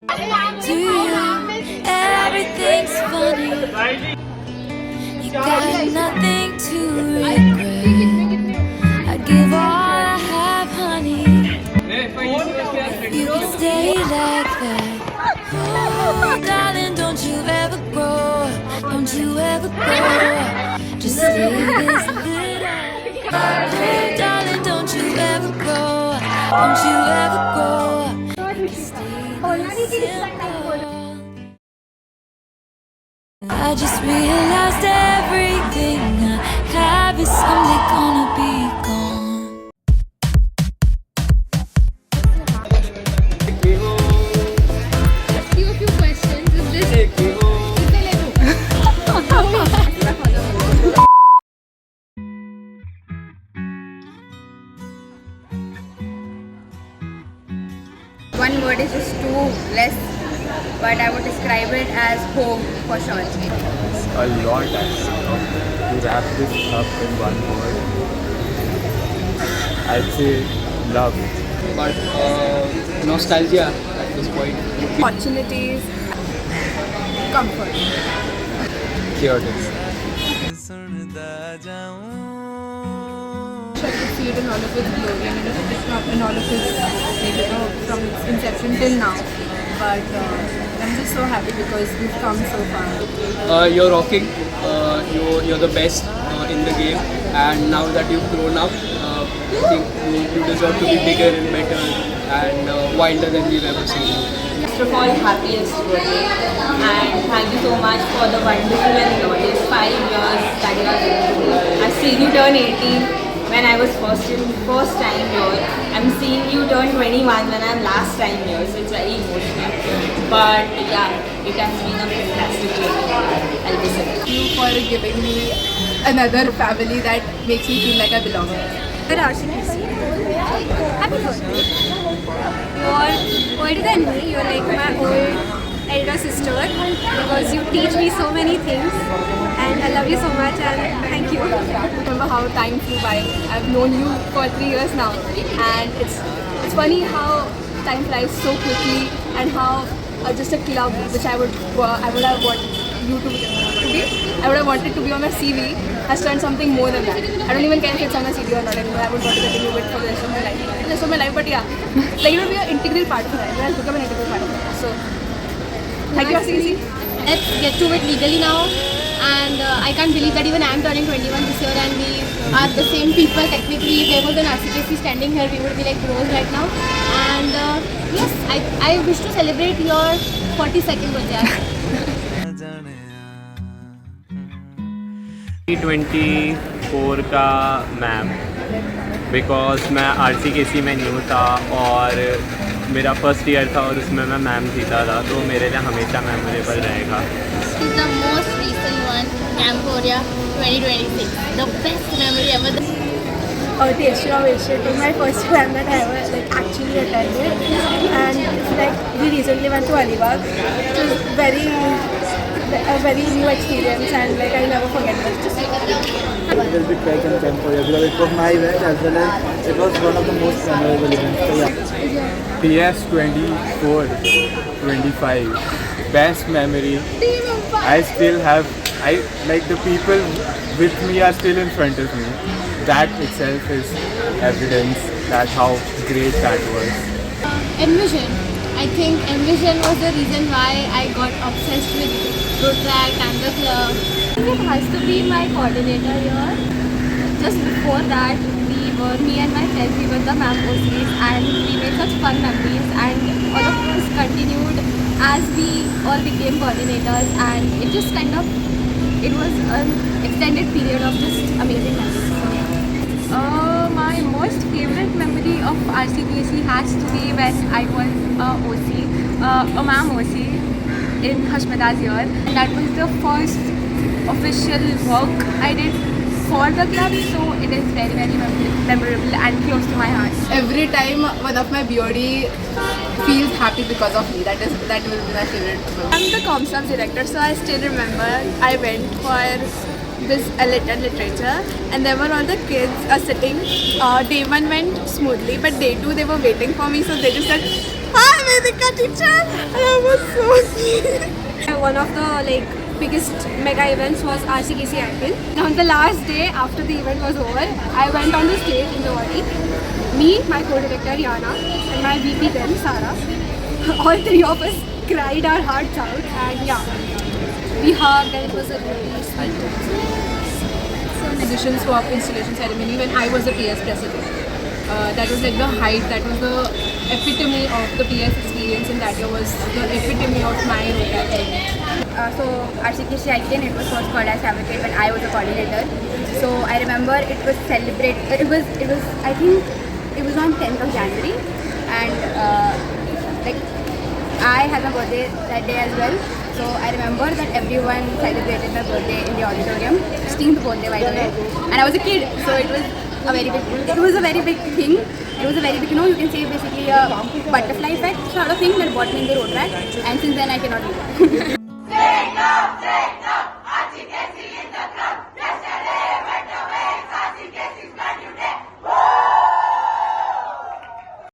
To you, everything's funny. You got nothing to regret. I'd give all I have, honey. You could stay like that. Oh, darling, don't you ever grow. Don't you ever grow. Just stay this little. Oh, darling, don't you ever grow. Don't you ever grow. Stay this simple. I just realized everything I have is someday gonna be gone. Ask you a few questions. Is this? One word is just too less, but I would describe it as home for sure. A lot actually. To wrap this up in one word, I'd say love. But nostalgia at this point. Opportunities, comfort. Chaotic. I could see it in all of its glory and in all of its, from its inception till now. But I'm just so happy because we've come so far. You're rocking. You're the best in the game, and now that you've grown up, I think you deserve to be bigger and better and wilder than we've ever seen you. First of all, happiest birthday, and thank you so much for the wonderful and glorious 5 years that you have been through. I've seen you turn 18 when I was first time here. I'm seeing you turn 21 when I'm last time here, so it's very emotional. But yeah, it has been a fantastic journey. I'll be saying. Thank you for giving me another family that makes me feel like I belong. Good RCTC. Happy birthday. You're older than me. You're like my old elder sister because you teach me so many things and I love you so much and thank you. Remember how time flew by. I've known you for 3 years now and it's funny how time flies so quickly and how just a club which I would have wanted you to be, I would have wanted to be on my CV has turned something more than that. I don't even care if it's on my CV or not anymore. I would want to continue with it for the rest of my life. But yeah, like it would be an integral part of my life. It has become an integral part of my life. So thank you, RCTC. Let's get to it legally now. And I can't believe that even I'm turning 21 this year and we are the same people technically. If there was an RCTC standing here, we would be like bros right now. And yes, I wish to celebrate your 42nd birthday. 2024 का ma'am, because मैं RCKC में new था और मेरा first year था और उसमें मैं मैम जीता था, तो मेरे लिए हमेशा मेमोरेबल रहेगा. This is the most recent one, Camp Korea 2026. The best memory ever. The Asia Aviation was my first time that I ever actually attended, and we recently went to Alibag. It was a very new experience and I'll never forget it. A little bit back in Camp Korea because it was my event as well as it was one of the most memorable events. So yeah. PS 24-25 best memory. I still have, the people with me are still in front of me. That itself is evidence that how great that was. Envision. I think Envision was the reason why I got obsessed with road track and the club. It has to be my coordinator here. Just before that, me and my friends, we were the MAMOCs and we made such fun memories and all of us continued as we all became coordinators and it just it was an extended period of just amazing memories. My most favorite memory of RCTC has to be when I was a MAM OC in Hashmada's year, and that was the first official work I did for the club, so it is very, very memorable and close to my heart. Every time one of my BOD feels happy because of me, that will be my favorite memory. I'm the Comm Sub director, so I still remember I went for this lit and literature and there were all the kids sitting. Day 1 went smoothly but day 2 they were waiting for me, so they just said, "Hi Vedika teacher. I was so cute. One of the biggest mega events was RCKC IPL. On the last day after the event was over, I went on the stage in Zawadi. Me, my co-director Yana, and my VP then Sara. All three of us cried our hearts out, and yeah, we hugged, and it was a really sweet. Position swap installation ceremony when I was the PS president. That was like the height, that was the epitome of the PS experience, and that year was the epitome of my Rotaract journey. So RCKC IPL, it was first called as Advocate when I was a coordinator. So I remember it was it was I think it was on 10th of January, and I had my birthday that day as well. So I remember that everyone celebrated my birthday in the auditorium. 16th birthday, by the way, and I was a kid, so it was a very big thing. It was a very big, you can say basically a butterfly effect sort of thing that brought me in the Rotaract, and since then I cannot leave.